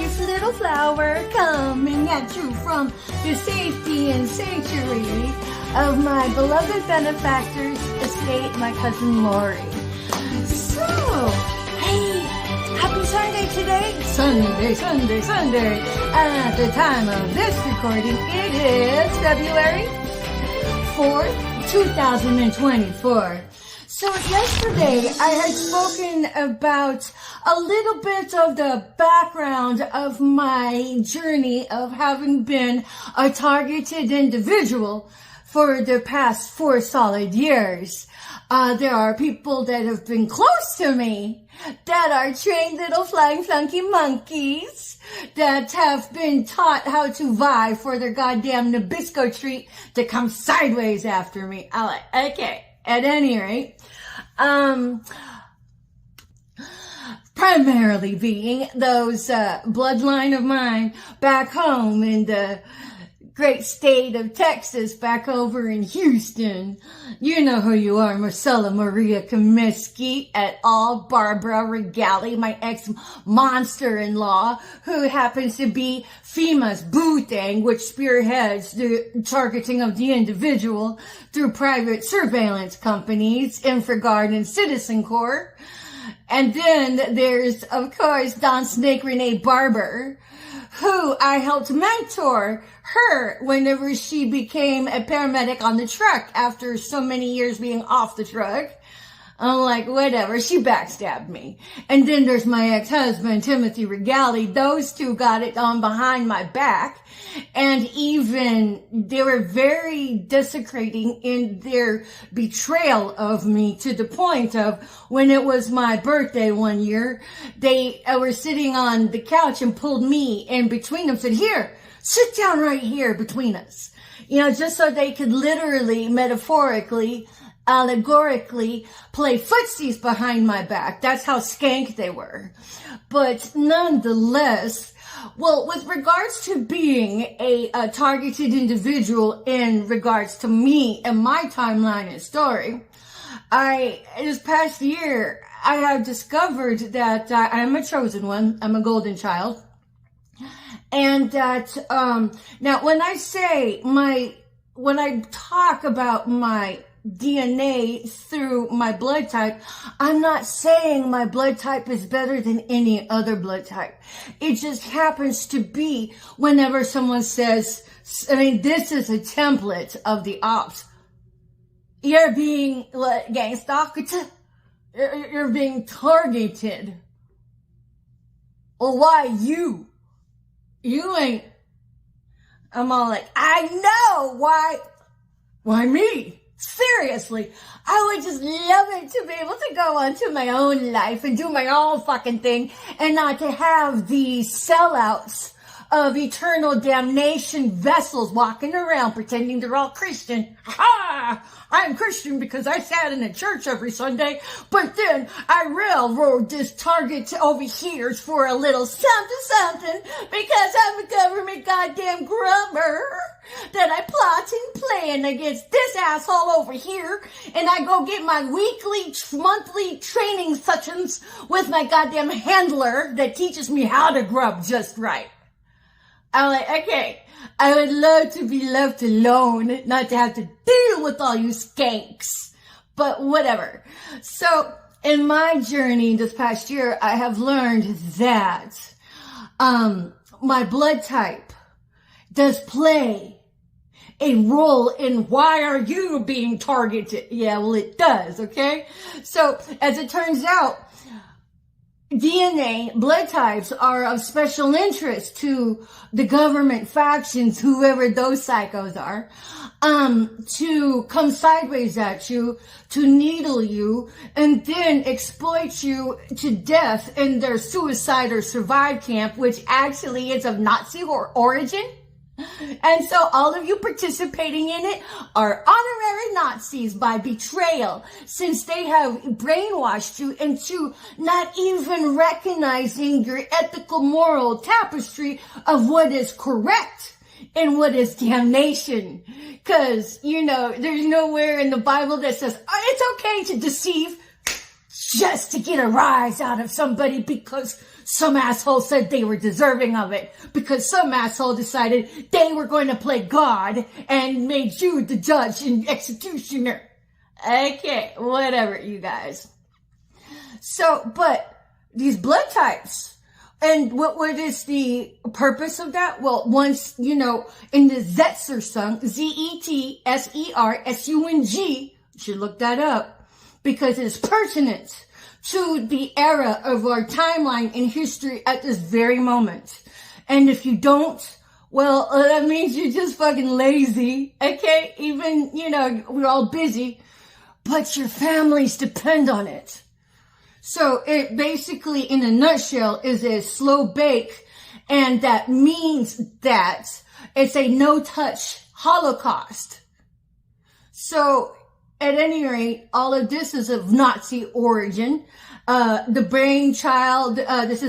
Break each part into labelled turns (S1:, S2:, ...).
S1: glorious little flower coming at you from the safety and sanctuary of my beloved benefactor's estate, my cousin Lori. So, hey, happy Sunday today. Sunday. At the time of this recording, it is February 4th, 2024. So yesterday I had spoken about a little bit of the background of my journey of having been a targeted individual for the past 4 solid years. There are people that have been close to me that are trained little flying flunky monkeys that have been taught how to vie for their goddamn Nabisco treat to come sideways after me. I'm like, okay, at any rate, primarily being those bloodline of mine back home in the great state of Texas, back over in Houston. You know who you are, Marcella Maria Comiskey et al., Barbara Regali, my ex-monster-in-law, who happens to be FEMA's boo-thing, which spearheads the targeting of the individual through private surveillance companies, InfraGard and Citizen Corps. And then there's, of course, Don Snake Renee Barber, who I helped mentor her whenever she became a paramedic on the truck after so many years being off the truck. I'm like, whatever, she backstabbed me. And then there's my ex-husband, Timothy Regali. Those two got it on behind my back. And even they were very desecrating in their betrayal of me, to the point of when it was my birthday one year, they were sitting on the couch and pulled me in between them, said, here, sit down right here between us. You know, just so they could literally, metaphorically, allegorically play footsies behind my back. That's how skank they were. But nonetheless, well, with regards to being a targeted individual in regards to me and my timeline and story, this past year, I have discovered that I'm a chosen one. I'm a golden child. And that, now when I talk about my DNA through my blood type, I'm not saying my blood type is better than any other blood type. It just happens to be whenever someone says, I mean, this is a template of the ops. You're being gang stalked. You're being targeted. Well, why you? You ain't. I'm all like, I know why. Why me? Seriously, I would just love it to be able to go on to my own life and do my own fucking thing and not to have these sellouts of eternal damnation vessels walking around pretending they're all Christian. Ha! I'm Christian because I sat in a church every Sunday, but then I railroad this target over here for a little something because I'm a government goddamn grubber that I plot and plan against this asshole over here, and I go get my weekly, monthly training sessions with my goddamn handler that teaches me how to grub just right. I'm like, okay, I would love to be left alone, not to have to deal with all you skanks, but whatever. So in my journey this past year, I have learned that my blood type does play a role in why are you being targeted. Yeah, well, it does, okay? So as it turns out, DNA, blood types are of special interest to the government factions, whoever those psychos are, to come sideways at you, to needle you, and then exploit you to death in their suicide or survive camp, which actually is of Nazi origin. And so all of you participating in it are honorary Nazis by betrayal, since they have brainwashed you into not even recognizing your ethical moral tapestry of what is correct and what is damnation. Because, you know, there's nowhere in the Bible that says, oh, it's okay to deceive just to get a rise out of somebody because some asshole said they were deserving of it because some asshole decided they were going to play God and made you the judge and executioner. Okay, whatever, you guys. So, but these blood types, and what is the purpose of that? Well, once, in the Zetsersung, ZetserSung, you should look that up, because it's pertinent to the era of our timeline in history at this very moment. And if you don't, well, that means you're just fucking lazy, okay? Even, we're all busy, but your families depend on it. So it basically, in a nutshell, is a slow bake, and that means that it's a no-touch Holocaust. So, at any rate, all of this is of Nazi origin. This is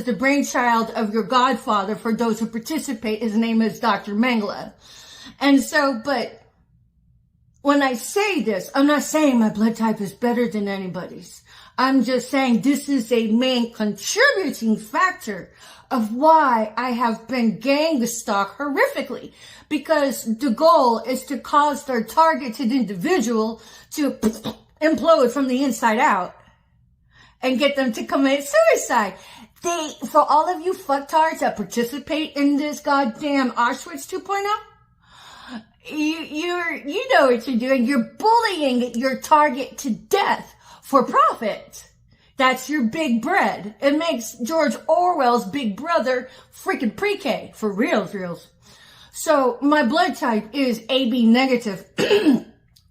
S1: the brainchild of your godfather, for those who participate. His name is Dr. Mengele. And so, but when I say this, I'm not saying my blood type is better than anybody's. I'm just saying this is a main contributing factor of why I have been gaining the stock horrifically. Because the goal is to cause their targeted individual to implode from the inside out and get them to commit suicide. For all of you fucktards that participate in this goddamn Auschwitz 2.0, you know what you're doing. You're bullying your target to death for profit. That's your big bread. It makes George Orwell's Big Brother freaking pre-K. For reals. So my blood type is AB negative,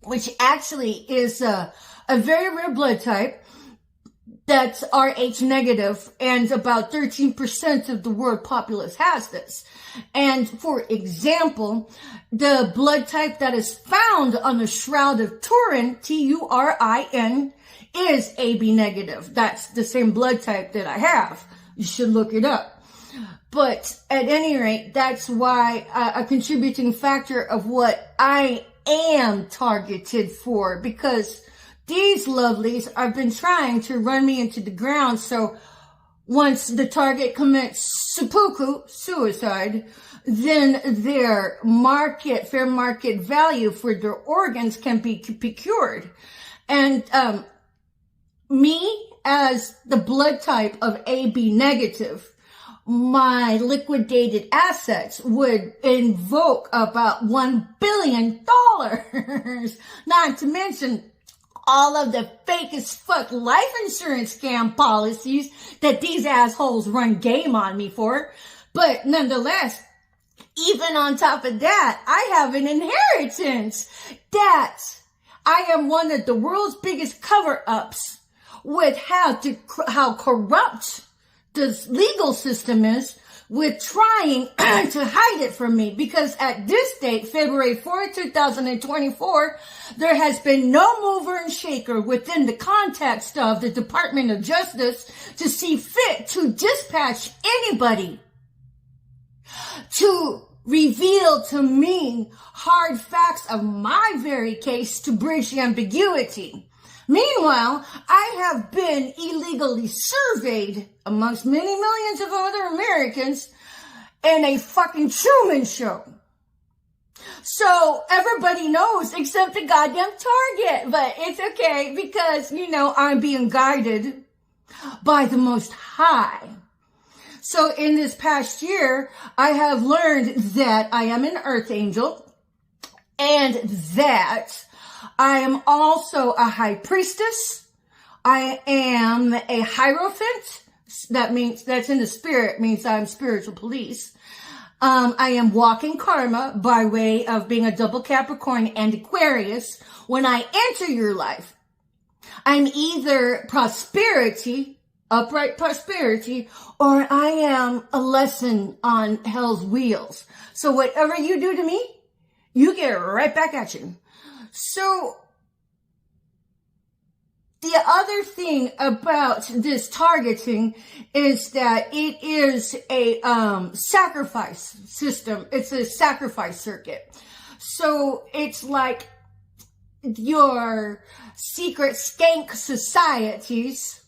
S1: which actually is a very rare blood type. That's RH negative, and about 13% of the world populace has this. And for example, the blood type that is found on the Shroud of Turin, Turin, is AB negative. That's the same blood type that I have. You should look it up. But at any rate, that's why a contributing factor of what I am targeted for, because these lovelies have been trying to run me into the ground. So once the target commits seppuku, suicide, then their fair market value for their organs can be procured. And me, as the blood type of AB negative, my liquidated assets would invoke about $1 billion. Not to mention all of the fake as fuck life insurance scam policies that these assholes run game on me for. But nonetheless, even on top of that, I have an inheritance that I am one of the world's biggest cover-ups with how corrupt the legal system is with trying to hide it from me. Because at this date, February 4th, 2024, there has been no mover and shaker within the context of the Department of Justice to see fit to dispatch anybody to reveal to me hard facts of my very case to bridge the ambiguity. Meanwhile, I have been illegally surveyed amongst many millions of other Americans in a fucking Truman Show. So everybody knows except the goddamn target. But it's okay because, I'm being guided by the Most High. So in this past year, I have learned that I am an earth angel and that I am also a high priestess. I am a hierophant. That means, that's in the spirit, means I'm spiritual police. I am walking karma by way of being a double Capricorn and Aquarius. When I enter your life, I'm either prosperity, upright prosperity, or I am a lesson on hell's wheels. So whatever you do to me, you get right back at you. So the other thing about this targeting is that it is a sacrifice system. It's a sacrifice circuit. So it's like your secret skank societies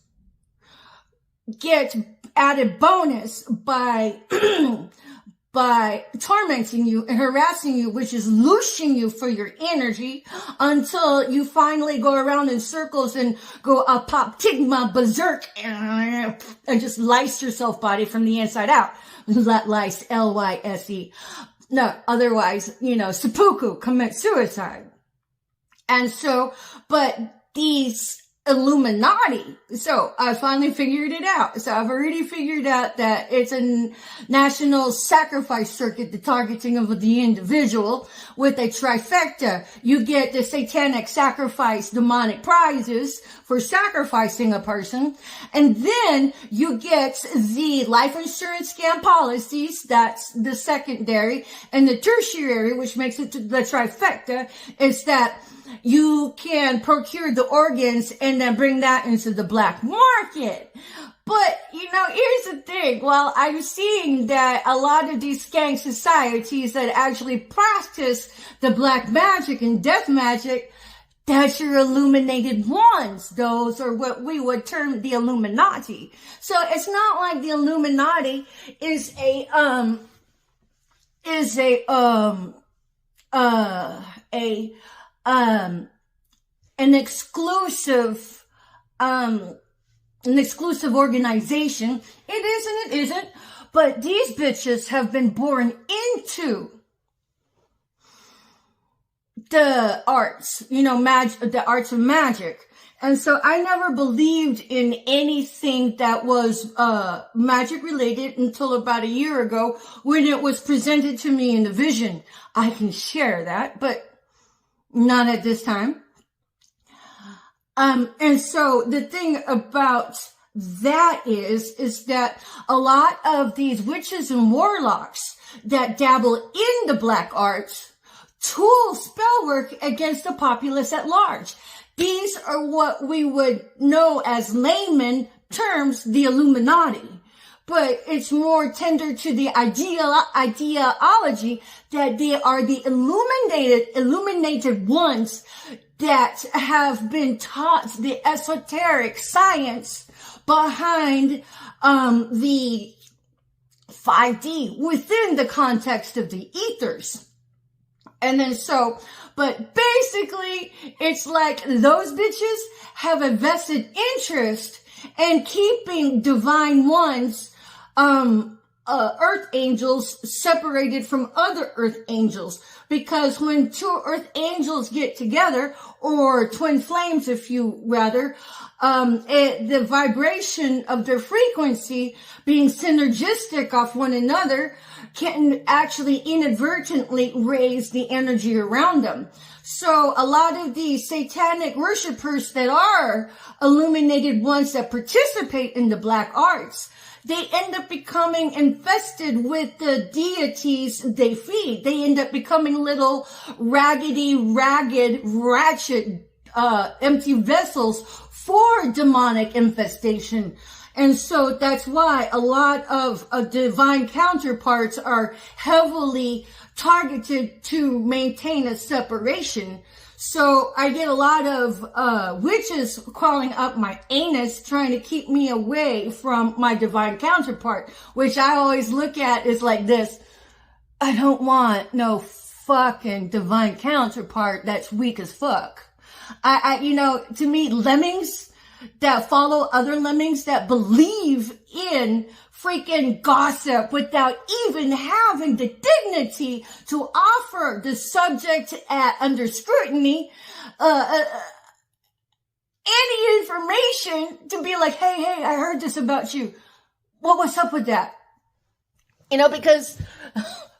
S1: get added bonus by by tormenting you and harassing you, which is looshing you for your energy until you finally go around in circles and go pop tigma berserk and just lice yourself body from the inside out. Lice, L-Y-S-E. No, otherwise, seppuku, commit suicide. And so, but these Illuminati. So I finally figured it out. So I've already figured out that it's a national sacrifice circuit, the targeting of the individual with a trifecta. You get the satanic sacrifice demonic prizes for sacrificing a person. And then you get the life insurance scam policies. That's the secondary. And the tertiary, which makes it the trifecta, is that you can procure the organs and then bring that into the black market. But, here's the thing. Well, I'm seeing that a lot of these skank societies that actually practice the black magic and death magic, that's your illuminated ones. Those are what we would term the Illuminati. So it's not like the Illuminati is an exclusive organization. It isn't. But these bitches have been born into the arts, the arts of magic. And so I never believed in anything that was magic related until about a year ago when it was presented to me in the vision. I can share that, but not at this time. And so the thing about that is that a lot of these witches and warlocks that dabble in the black arts tool spell work against the populace at large. These are what we would know as layman terms, the Illuminati. But it's more tender to the ideology that they are the illuminated ones that have been taught the esoteric science behind the 5D within the context of the ethers. And then but basically it's like those bitches have a vested interest in keeping divine ones, earth angels separated from other earth angels. Because when two earth angels get together, or twin flames, if you rather, the vibration of their frequency being synergistic off one another can actually inadvertently raise the energy around them. So a lot of these satanic worshipers that are illuminated ones that participate in the black arts, they end up becoming infested with the deities they feed. They end up becoming little ragged, ratchet, empty vessels for demonic infestation. And so that's why a lot of divine counterparts are heavily targeted to maintain a separation. So I get a lot of witches crawling up my anus trying to keep me away from my divine counterpart, which I always look at is like this. I don't want no fucking divine counterpart that's weak as fuck. To me, lemmings that follow other lemmings that believe in freaking gossip without even having the dignity to offer the subject under scrutiny any information to be like, hey, I heard this about you. What's up with that? Because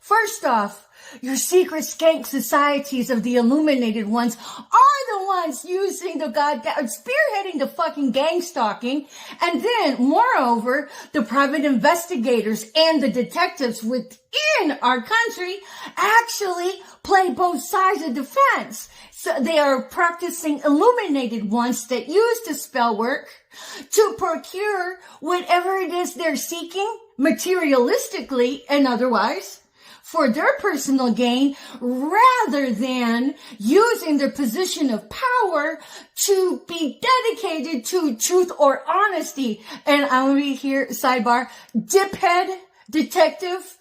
S1: first off, your secret skank societies of the illuminated ones are the ones using the spearheading the fucking gang stalking. And then, moreover, the private investigators and the detectives within our country actually play both sides of the fence. So they are practicing illuminated ones that use the spell work to procure whatever it is they're seeking, materialistically and otherwise, for their personal gain rather than using their position of power to be dedicated to truth or honesty. And I'm going to read here, sidebar, diphead detective,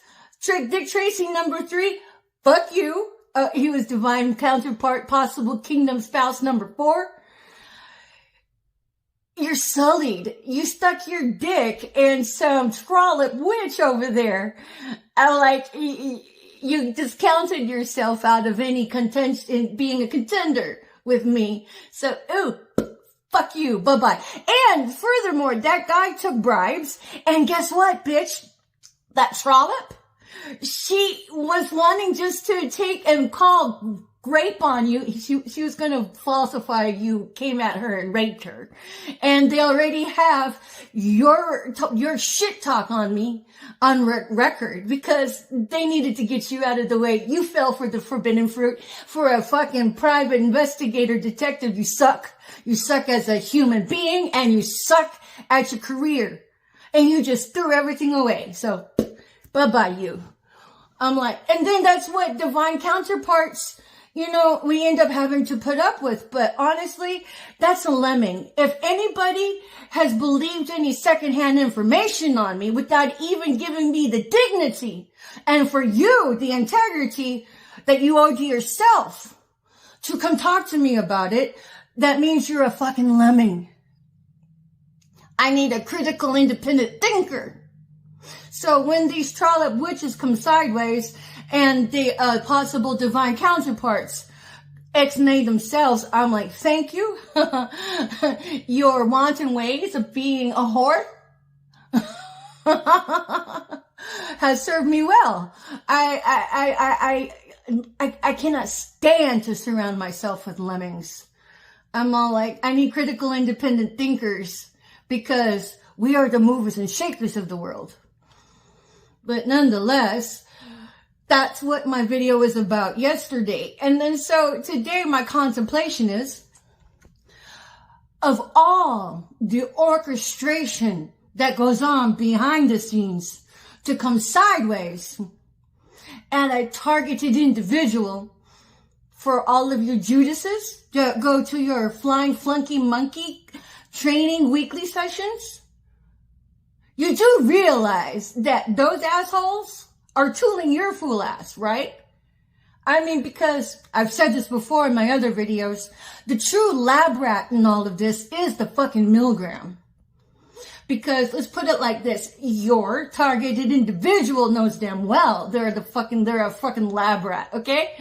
S1: Dick Tracy number 3, fuck you. He was divine counterpart, possible kingdom spouse number 4. You're sullied. You stuck your dick in some trollop witch over there. You discounted yourself out of any contention, being a contender with me. So, ooh, fuck you. Bye-bye. And furthermore, that guy took bribes. And guess what, bitch? That trollop, she was wanting just to take and call rape on you. She was going to falsify you came at her and raped her. And they already have your shit talk on me on record because they needed to get you out of the way. You fell for the forbidden fruit. For a fucking private investigator detective, you suck. You suck as a human being and you suck at your career. And you just threw everything away. So, bye-bye you. I'm like, and then that's what divine counterparts, we end up having to put up with. But honestly, that's a lemming. If anybody has believed any secondhand information on me without even giving me the dignity and for you, the integrity that you owe to yourself to come talk to me about it, that means you're a fucking lemming. I need a critical, independent thinker. So when these trollop witches come sideways and the possible divine counterparts ex-nay themselves, I'm like, thank you. Your wanton ways of being a whore has served me well. I cannot stand to surround myself with lemmings. I'm all like, I need critical, independent thinkers because we are the movers and shakers of the world. But nonetheless, that's what my video was about yesterday. And then so today my contemplation is, of all the orchestration that goes on behind the scenes to come sideways at a targeted individual, for all of your Judases that go to your flying flunky monkey training weekly sessions, you do realize that those assholes are tooling your fool ass, right? I mean, because I've said this before in my other videos, the true lab rat in all of this is the fucking milligram. Because let's put it like this, your targeted individual knows damn well they're a fucking lab rat, okay?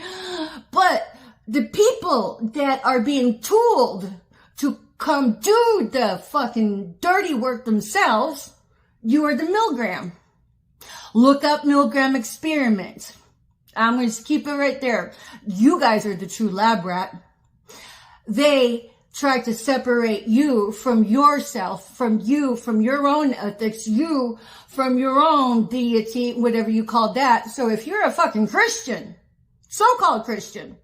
S1: But the people that are being tooled to come do the fucking dirty work themselves, you are the milligram. Look up milligram experiment. I'm going to keep it right there. You guys are the true lab rat. They try to separate you from yourself, from you, from your own ethics, you from your own deity, whatever you call that. So if you're a fucking Christian, so-called Christian,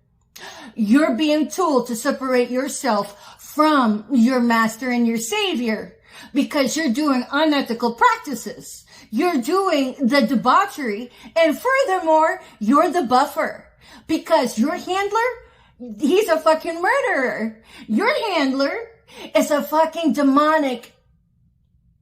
S1: you're being tooled to separate yourself from your master and your savior because you're doing unethical practices. You're doing the debauchery. And furthermore, you're the buffer because your handler, he's a fucking murderer. Your handler is a fucking demonic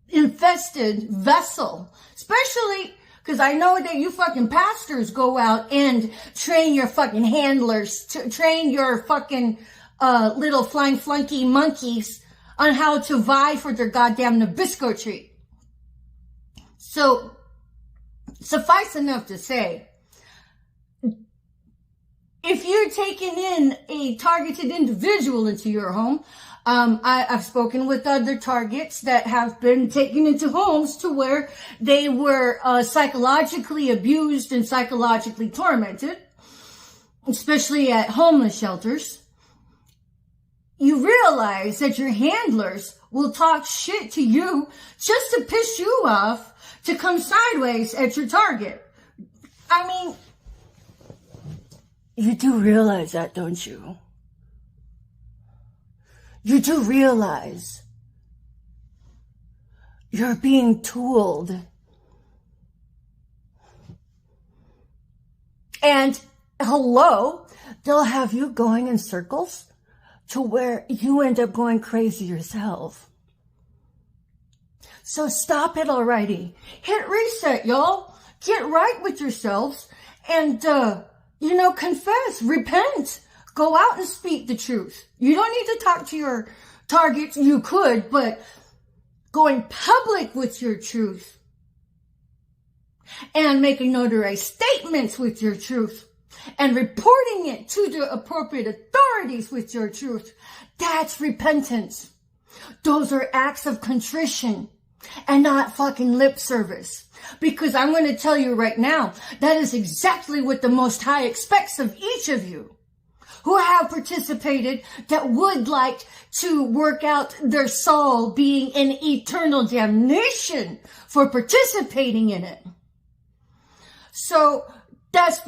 S1: infested vessel. Especially because I know that you fucking pastors go out and train your fucking handlers, to train your fucking little flying flunky monkeys on how to vie for their goddamn Nabisco tree. So, suffice enough to say, if you're taking in a targeted individual into your home, I've spoken with other targets that have been taken into homes to where they were psychologically abused and psychologically tormented, especially at homeless shelters. You realize that your handlers will talk shit to you just to piss you off to come sideways at your target. I mean, you do realize that, don't you? You do realize you're being tooled And hello, they'll have you going in circles to where you end up going crazy yourself. So stop it already. Hit reset, y'all. Get right with yourselves and, confess, repent. Go out and speak the truth. You don't need to talk to your targets. You could, but going public with your truth and making notarized statements with your truth and reporting it to the appropriate authorities with your truth, that's repentance. Those are acts of contrition and not fucking lip service. Because I'm going to tell you right now, that is exactly what the Most High expects of each of you who have participated, that would like to work out their soul being in eternal damnation for participating in it. So that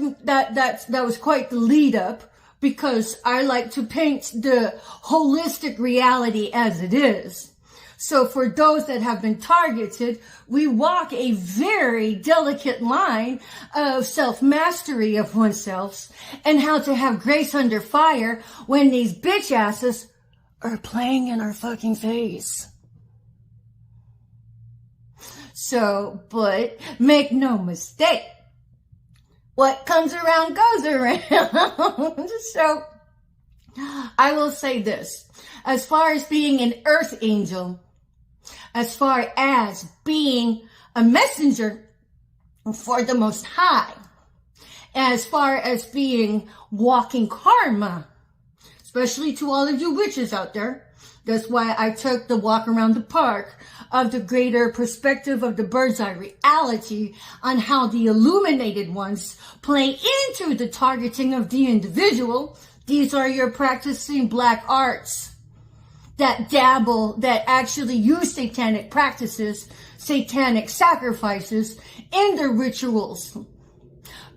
S1: was quite the lead up, because I like to paint the holistic reality as it is. So for those that have been targeted, we walk a very delicate line of self-mastery of oneself and how to have grace under fire when these bitch asses are playing in our fucking face. So, but make no mistake, what comes around goes around. So I will say this, as far as being an earth angel, as far as being a messenger for the Most High, as far as being walking karma, especially to all of you witches out there. That's why I took the walk around the park of the greater perspective of the bird's eye reality on how the illuminated ones play into the targeting of the individual. These are your practicing black arts that dabble, that actually use satanic practices, satanic sacrifices in their rituals.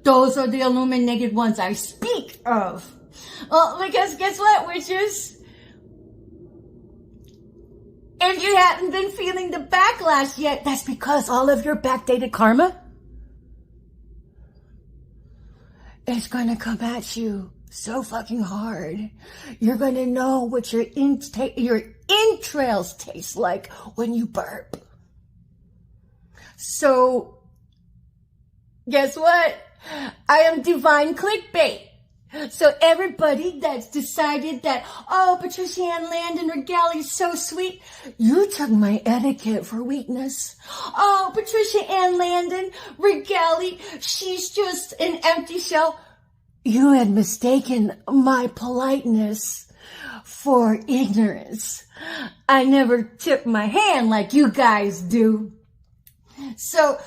S1: Those are the illuminated ones I speak of. Well, because guess what, witches? If you haven't been feeling the backlash yet, that's because all of your backdated karma is going to come at you so fucking hard. You're going to know what your entrails taste like when you burp. So, guess what? I am divine clickbait. So everybody that's decided that, oh, Patricia Ann Landon regalia is so sweet, you took my etiquette for weakness. Oh, Patricia Ann Landon regalia, she's just an empty shell. You had mistaken my politeness for ignorance. I never tip my hand like you guys do. So,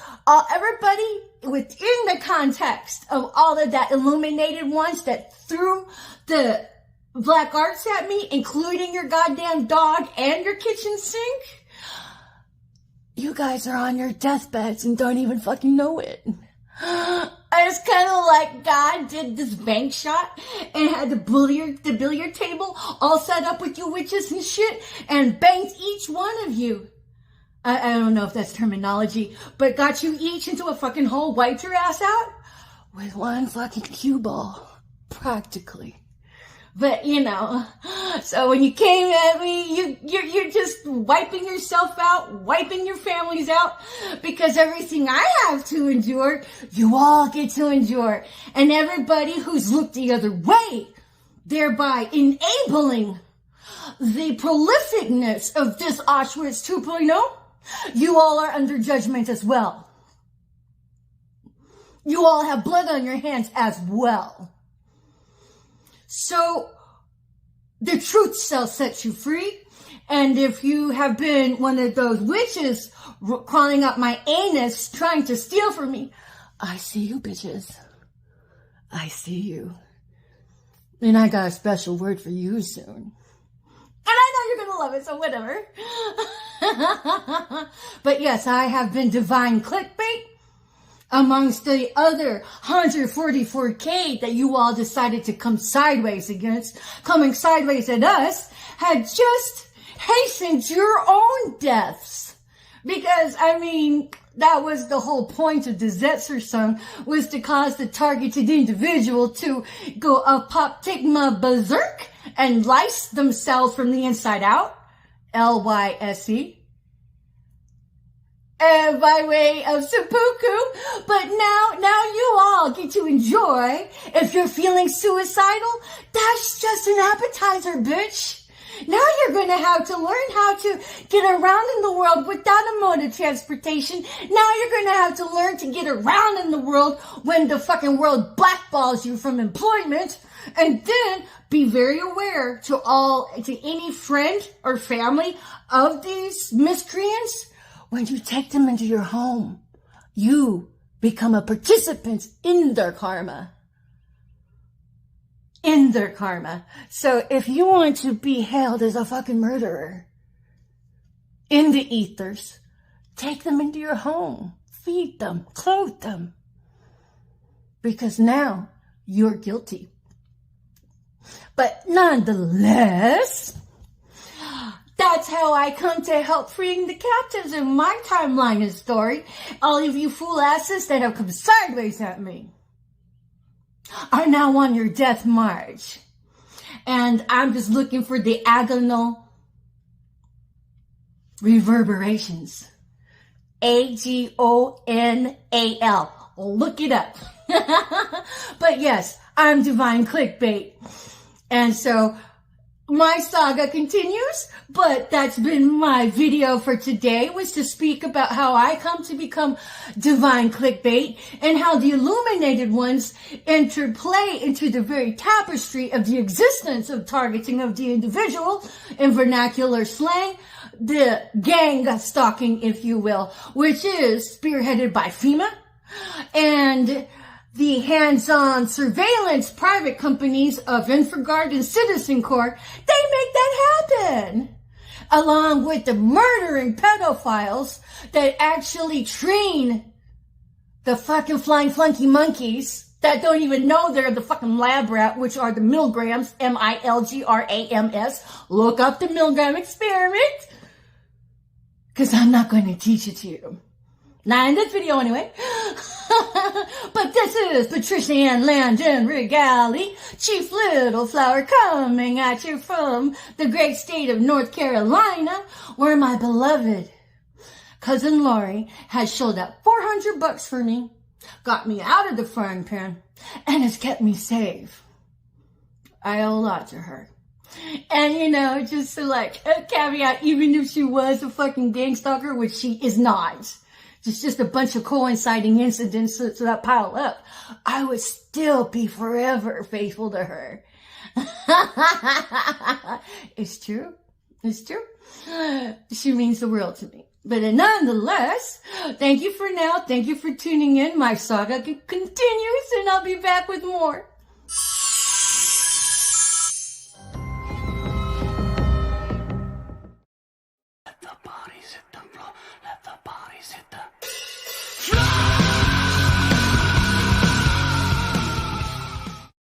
S1: everybody within the context of all of that illuminated ones that threw the black arts at me, including your goddamn dog and your kitchen sink, you guys are on your deathbeds and don't even fucking know it. It's kind of like God did this bank shot and had the billiard table all set up with you witches and shit and banked each one of you. I don't know if that's terminology, but got you each into a fucking hole, wiped your ass out with one fucking cue ball, practically. But so when you came at me, you're just wiping yourself out, wiping your families out, because everything I have to endure, you all get to endure. And everybody who's looked the other way, thereby enabling the prolificness of this Auschwitz 2.0, you all are under judgment as well. You all have blood on your hands as well. So, the truth shall set you free. And if you have been one of those witches crawling up my anus trying to steal from me, I see you, bitches. I see you. And I got a special word for you soon. And I know you're gonna love it, so whatever. But yes, I have been divine clickbait amongst the other 144K that you all decided to come sideways against. Coming sideways at us had just hastened your own deaths. Because, I mean, that was the whole point of the Zetzer song, was to cause the targeted individual to go apoptigma berserk and lyse themselves from the inside out. Lyse. And by way of seppuku. But now you all get to enjoy. If you're feeling suicidal, that's just an appetizer, bitch. Now you're going to have to learn how to get around in the world without a mode of transportation. Now you're going to have to learn to get around in the world when the fucking world blackballs you from employment. And then be very aware to any friend or family of these miscreants. When you take them into your home, you become a participant in their karma. In their karma. So if you want to be hailed as a fucking murderer in the ethers, take them into your home, feed them, clothe them. Because now you're guilty. But nonetheless, that's how I come to help freeing the captives in my timeline and story. All of you fool asses that have come sideways at me are now on your death march. And I'm just looking for the agonal reverberations. AGONAL. Look it up. But yes, I'm Divine Clickbait. And so my saga continues, but that's been my video for today, was to speak about how I come to become Divine Clickbait and how the illuminated ones interplay into the very tapestry of the existence of targeting of the individual, in vernacular slang, the gang stalking, if you will, which is spearheaded by FEMA, and the hands-on surveillance private companies of InfraGard and Citizen Corps, they make that happen. Along with the murdering pedophiles that actually train the fucking flying flunky monkeys that don't even know they're the fucking lab rat, which are the Milgrams, Milgrams. Look up the Milgram experiment. Because I'm not going to teach it to you. Not in this video anyway. But this is Patricia Ann Landon Regali, Chief Little Flower, coming at you from the great state of North Carolina, where my beloved cousin Lori has shelled out $400 for me, got me out of the frying pan, and has kept me safe. I owe a lot to her. And, you know, just to like a caveat, even if she was a fucking gang stalker, which she is not, it's just a bunch of coinciding incidents that pile up, I would still be forever faithful to her. It's true. It's true. She means the world to me. But nonetheless, thank you for now. Thank you for tuning in. My saga continues, and I'll be back with more.